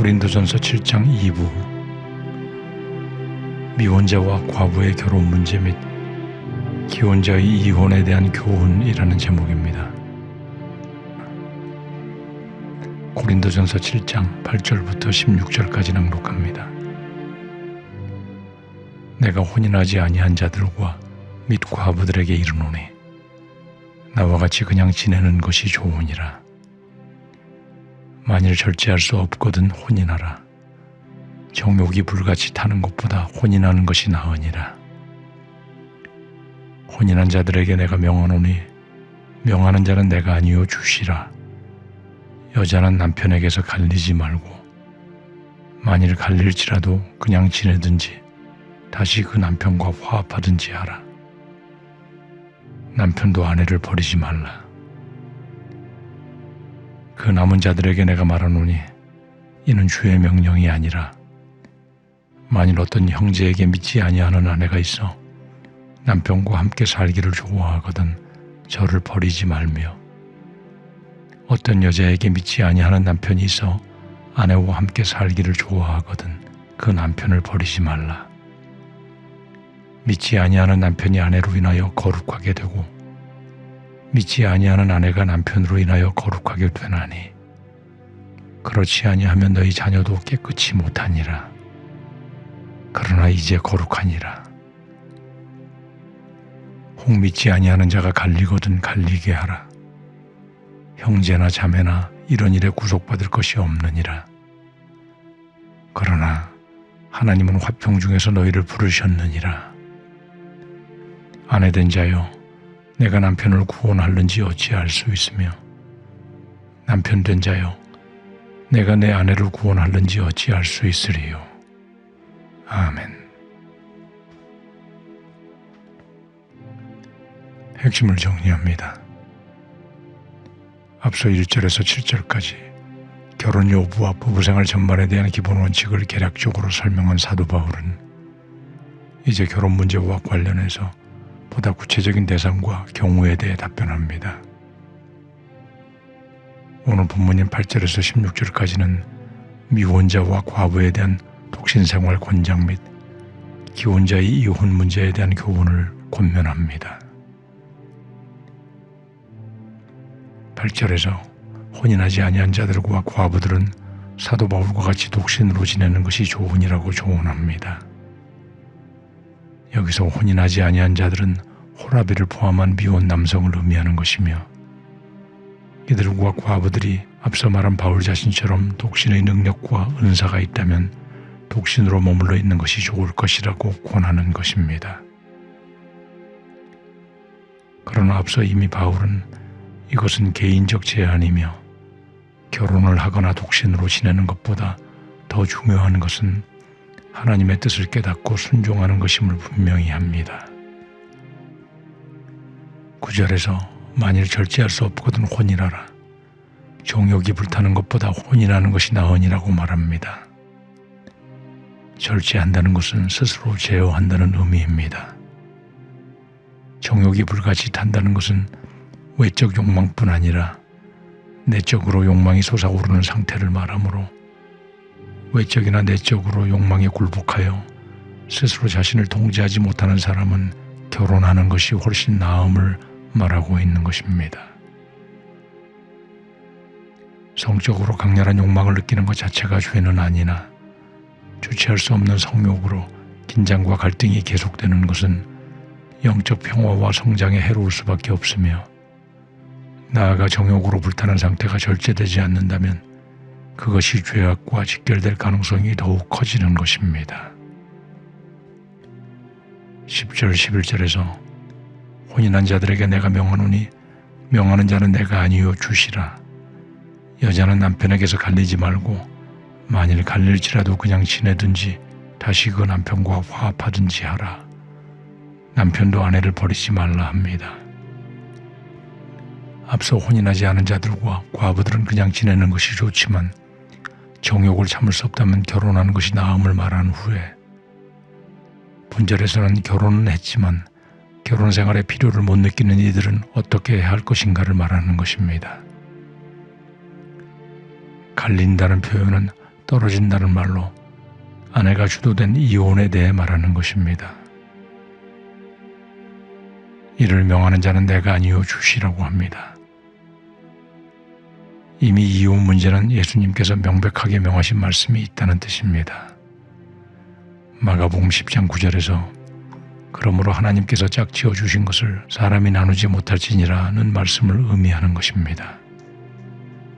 고린도전서 7장 2부 미혼자와 과부의 결혼 문제 및 기혼자의 이혼에 대한 교훈이라는 제목입니다. 고린도전서 7장 8절부터 16절까지 낭독합니다. 내가 혼인하지 아니한 자들과 및 과부들에게 이르노니 나와 같이 그냥 지내는 것이 좋으니라. 만일 절제할 수 없거든 혼인하라. 정욕이 불같이 타는 것보다 혼인하는 것이 나으니라. 혼인한 자들에게 내가 명하노니 명하는 자는 내가 아니요 주시라. 여자는 남편에게서 갈리지 말고 만일 갈릴지라도 그냥 지내든지 다시 그 남편과 화합하든지 하라. 남편도 아내를 버리지 말라. 그 남은 자들에게 내가 말하노니 이는 주의 명령이 아니라 만일 어떤 형제에게 믿지 아니하는 아내가 있어 남편과 함께 살기를 좋아하거든 저를 버리지 말며 어떤 여자에게 믿지 아니하는 남편이 있어 아내와 함께 살기를 좋아하거든 그 남편을 버리지 말라. 믿지 아니하는 남편이 아내로 인하여 거룩하게 되고 믿지 아니하는 아내가 남편으로 인하여 거룩하게 되나니 그렇지 아니하면 너희 자녀도 깨끗이 못하니라. 그러나 이제 거룩하니라. 혹 믿지 아니하는 자가 갈리거든 갈리게 하라. 형제나 자매나 이런 일에 구속받을 것이 없느니라. 그러나 하나님은 화평 중에서 너희를 부르셨느니라. 아내된 자여 내가 남편을 구원하는지 어찌할 수 있으며 남편 된 자여 내가 내 아내를 구원하는지 어찌할 수 있으리요. 아멘. 핵심을 정리합니다. 앞서 1절에서 7절까지 결혼 여부와 부부생활 전반에 대한 기본 원칙을 개략적으로 설명한 사도 바울은 이제 결혼 문제와 관련해서 보다 구체적인 대상과 경우에 대해 답변합니다. 오늘 본문인 8절에서 16절까지는 미혼자와 과부에 대한 독신생활 권장 및 기혼자의 이혼 문제에 대한 교훈을 권면합니다. 8절에서 혼인하지 아니한 자들과 과부들은 사도 바울과 같이 독신으로 지내는 것이 좋으니라고 조언합니다. 여기서 혼인하지 아니한 자들은 호라비를 포함한 미혼 남성을 의미하는 것이며 이들과 과부들이 앞서 말한 바울 자신처럼 독신의 능력과 은사가 있다면 독신으로 머물러 있는 것이 좋을 것이라고 권하는 것입니다. 그러나 앞서 이미 바울은 이것은 개인적 제한이며 결혼을 하거나 독신으로 지내는 것보다 더 중요한 것은 하나님의 뜻을 깨닫고 순종하는 것임을 분명히 합니다. 9절에서 만일 절제할 수 없거든 혼인하라. 정욕이 불타는 것보다 혼인하는 것이 나으니라고 말합니다. 절제한다는 것은 스스로 제어한다는 의미입니다. 정욕이 불같이 탄다는 것은 외적 욕망뿐 아니라 내적으로 욕망이 솟아오르는 상태를 말하므로 외적이나 내적으로 욕망에 굴복하여 스스로 자신을 통제하지 못하는 사람은 결혼하는 것이 훨씬 나음을 말하고 있는 것입니다. 성적으로 강렬한 욕망을 느끼는 것 자체가 죄는 아니나 주체할 수 없는 성욕으로 긴장과 갈등이 계속되는 것은 영적 평화와 성장에 해로울 수밖에 없으며 나아가 정욕으로 불타는 상태가 절제되지 않는다면 그것이 죄악과 직결될 가능성이 더욱 커지는 것입니다. 10절 11절에서 혼인한 자들에게 내가 명하노니 명하는 자는 내가 아니요 주시라. 여자는 남편에게서 갈리지 말고 만일 갈릴지라도 그냥 지내든지 다시 그 남편과 화합하든지 하라. 남편도 아내를 버리지 말라 합니다. 앞서 혼인하지 않은 자들과 과부들은 그냥 지내는 것이 좋지만 정욕을 참을 수 없다면 결혼하는 것이 나음을 말한 후에 본절에서는 결혼은 했지만 결혼 생활의 필요를 못 느끼는 이들은 어떻게 해야 할 것인가를 말하는 것입니다. 갈린다는 표현은 떨어진다는 말로 아내가 주도된 이혼에 대해 말하는 것입니다. 이를 명하는 자는 내가 아니요 주시라고 합니다. 이미 이혼 문제는 예수님께서 명백하게 명하신 말씀이 있다는 뜻입니다. 마가복음 10장 9절에서 그러므로 하나님께서 짝지어 주신 것을 사람이 나누지 못할지니라는 말씀을 의미하는 것입니다.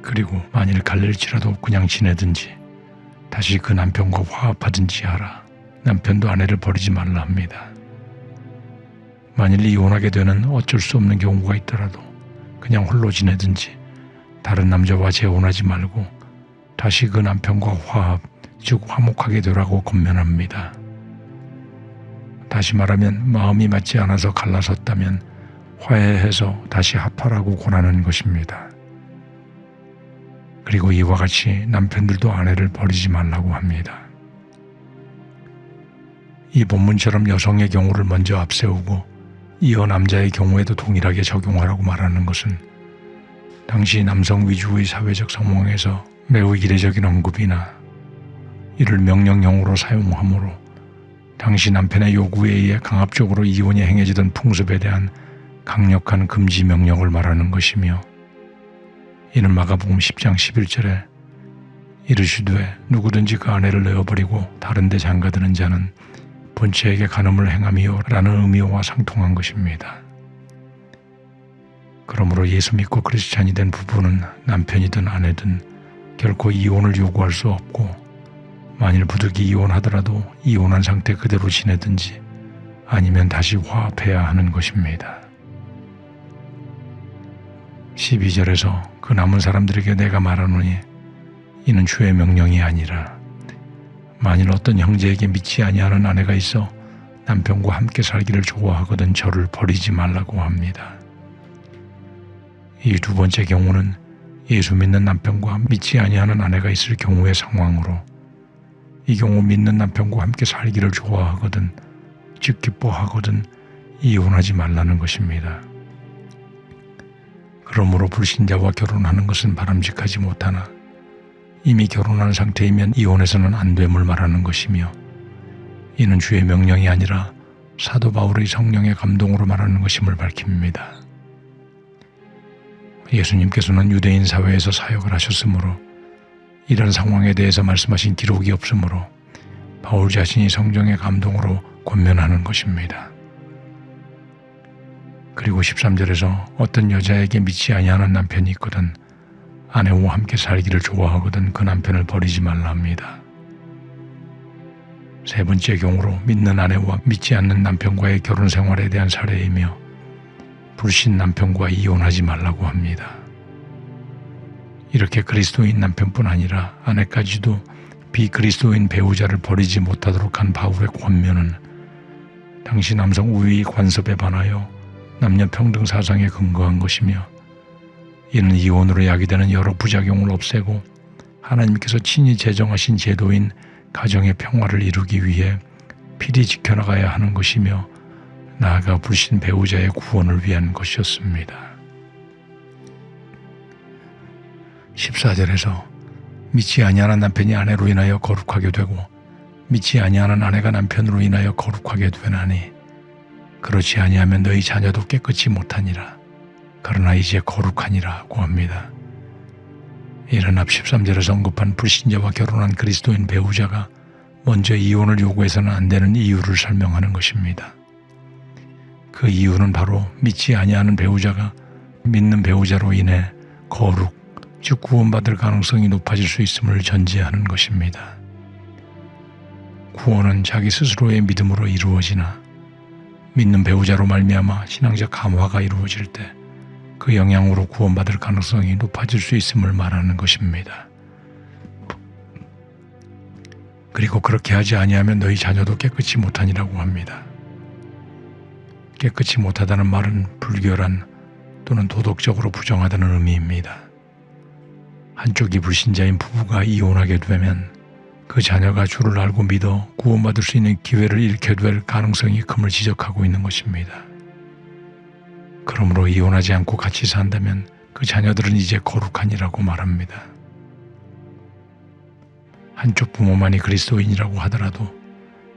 그리고 만일 갈릴지라도 그냥 지내든지 다시 그 남편과 화합하든지 하라. 남편도 아내를 버리지 말라 합니다. 만일 이혼하게 되는 어쩔 수 없는 경우가 있더라도 그냥 홀로 지내든지 다른 남자와 재혼하지 말고 다시 그 남편과 화합, 즉 화목하게 되라고 권면합니다. 다시 말하면 마음이 맞지 않아서 갈라섰다면 화해해서 다시 합하라고 권하는 것입니다. 그리고 이와 같이 남편들도 아내를 버리지 말라고 합니다. 이 본문처럼 여성의 경우를 먼저 앞세우고 이어 남자의 경우에도 동일하게 적용하라고 말하는 것은 당시 남성 위주의 사회적 상황에서 매우 이례적인 언급이나 이를 명령형으로 사용하므로 당시 남편의 요구에 의해 강압적으로 이혼이 행해지던 풍습에 대한 강력한 금지 명령을 말하는 것이며 이는 마가복음 10장 11절에 이르시되 누구든지 그 아내를 내어버리고 다른 데 장가드는 자는 본체에게 간음을 행함이요 라는 의미와 상통한 것입니다. 그러므로 예수 믿고 크리스찬이 된 부부는 남편이든 아내든 결코 이혼을 요구할 수 없고 만일 부득이 이혼하더라도 이혼한 상태 그대로 지내든지 아니면 다시 화합해야 하는 것입니다. 12절에서 그 남은 사람들에게 내가 말하노니 이는 주의 명령이 아니라 만일 어떤 형제에게 믿지 아니하는 아내가 있어 남편과 함께 살기를 좋아하거든 저를 버리지 말라고 합니다. 이 두 번째 경우는 예수 믿는 남편과 믿지 아니하는 아내가 있을 경우의 상황으로 이 경우 믿는 남편과 함께 살기를 좋아하거든 즉 기뻐하거든 이혼하지 말라는 것입니다. 그러므로 불신자와 결혼하는 것은 바람직하지 못하나 이미 결혼한 상태이면 이혼해서는 안 됨을 말하는 것이며 이는 주의 명령이 아니라 사도 바울의 성령의 감동으로 말하는 것임을 밝힙니다. 예수님께서는 유대인 사회에서 사역을 하셨으므로 이런 상황에 대해서 말씀하신 기록이 없으므로 바울 자신이 성령의 감동으로 권면하는 것입니다. 그리고 13절에서 어떤 여자에게 믿지 아니하는 남편이 있거든 아내와 함께 살기를 좋아하거든 그 남편을 버리지 말라 합니다. 세 번째 경우로 믿는 아내와 믿지 않는 남편과의 결혼 생활에 대한 사례이며 불신 남편과 이혼하지 말라고 합니다. 이렇게 그리스도인 남편뿐 아니라 아내까지도 비그리스도인 배우자를 버리지 못하도록 한 바울의 권면은 당시 남성 우위 관습에 반하여 남녀 평등 사상에 근거한 것이며 이는 이혼으로 야기되는 여러 부작용을 없애고 하나님께서 친히 제정하신 제도인 가정의 평화를 이루기 위해 필히 지켜나가야 하는 것이며 나아가 불신 배우자의 구원을 위한 것이었습니다. 14절에서 믿지 아니하는 남편이 아내로 인하여 거룩하게 되고 믿지 아니하는 아내가 남편으로 인하여 거룩하게 되나니 그렇지 아니하면 너희 자녀도 깨끗이 못하니라. 그러나 이제 거룩하니라고 합니다. 이는 앞 13절에서 언급한 불신자와 결혼한 그리스도인 배우자가 먼저 이혼을 요구해서는 안 되는 이유를 설명하는 것입니다. 그 이유는 바로 믿지 아니하는 배우자가 믿는 배우자로 인해 거룩, 즉 구원받을 가능성이 높아질 수 있음을 전제하는 것입니다. 구원은 자기 스스로의 믿음으로 이루어지나 믿는 배우자로 말미암아 신앙적 감화가 이루어질 때 그 영향으로 구원받을 가능성이 높아질 수 있음을 말하는 것입니다. 그리고 그렇게 하지 아니하면 너희 자녀도 깨끗이 못하니라고 합니다. 깨끗이 못하다는 말은 불결한 또는 도덕적으로 부정하다는 의미입니다. 한쪽이 불신자인 부부가 이혼하게 되면 그 자녀가 주를 알고 믿어 구원받을 수 있는 기회를 잃게 될 가능성이 큼을 지적하고 있는 것입니다. 그러므로 이혼하지 않고 같이 산다면 그 자녀들은 이제 거룩하니라고 말합니다. 한쪽 부모만이 그리스도인이라고 하더라도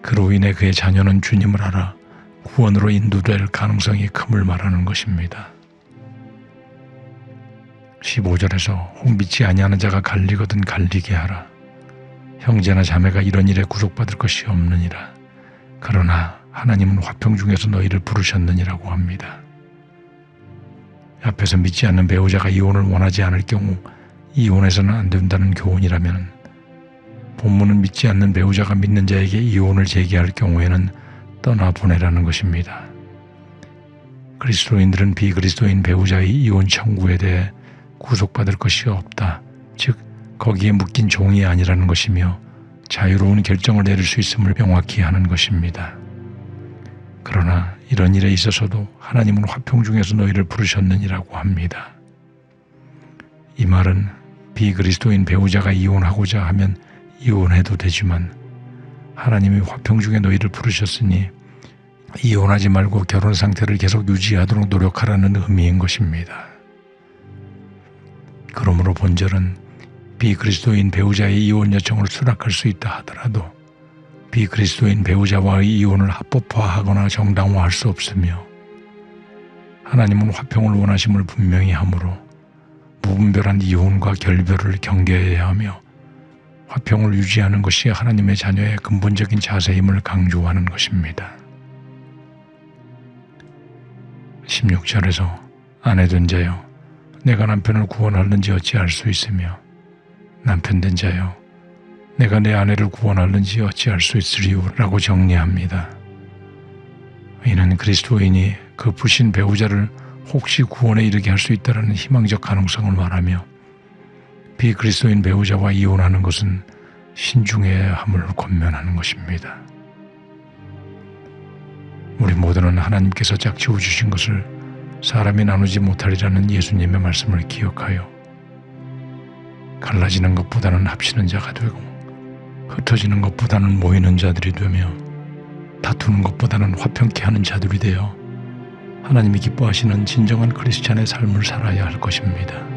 그로 인해 그의 자녀는 주님을 알아 구원으로 인도될 가능성이 큼을 말하는 것입니다. 15절에서 혹 믿지 아니하는 자가 갈리거든 갈리게 하라. 형제나 자매가 이런 일에 구속받을 것이 없느니라. 그러나 하나님은 화평 중에서 너희를 부르셨느니라고 합니다. 앞에서 믿지 않는 배우자가 이혼을 원하지 않을 경우 이혼해서는 안 된다는 교훈이라면, 본문은 믿지 않는 배우자가 믿는 자에게 이혼을 제기할 경우에는 떠나보내라는 것입니다. 그리스도인들은 비그리스도인 배우자의 이혼 청구에 대해 구속받을 것이 없다, 즉 거기에 묶인 종이 아니라는 것이며 자유로운 결정을 내릴 수 있음을 명확히 하는 것입니다. 그러나 이런 일에 있어서도 하나님은 화평 중에서 너희를 부르셨느니라고 합니다. 이 말은 비그리스도인 배우자가 이혼하고자 하면 이혼해도 되지만 하나님이 화평 중에 너희를 부르셨으니 이혼하지 말고 결혼 상태를 계속 유지하도록 노력하라는 의미인 것입니다. 그러므로 본절은 비그리스도인 배우자의 이혼 요청을 수락할 수 있다 하더라도 비그리스도인 배우자와의 이혼을 합법화하거나 정당화할 수 없으며, 하나님은 화평을 원하심을 분명히 하므로 무분별한 이혼과 결별을 경계해야 하며 화평을 유지하는 것이 하나님의 자녀의 근본적인 자세임을 강조하는 것입니다. 16절에서 아내된 자여 내가 남편을 구원하는지 어찌 알 수 있으며 남편된 자여 내가 내 아내를 구원하는지 어찌 알 수 있으리요 라고 정리합니다. 이는 그리스도인이 그 부신 배우자를 혹시 구원에 이르게 할 수 있다는 희망적 가능성을 말하며, 비그리스도인 배우자와 이혼하는 것은 신중해야 함을 권면하는 것입니다. 우리 모두는 하나님께서 짝지어 주신 것을 사람이 나누지 못하리라는 예수님의 말씀을 기억하여 갈라지는 것보다는 합치는 자가 되고 흩어지는 것보다는 모이는 자들이 되며 다투는 것보다는 화평케 하는 자들이 되어 하나님이 기뻐하시는 진정한 크리스찬의 삶을 살아야 할 것입니다.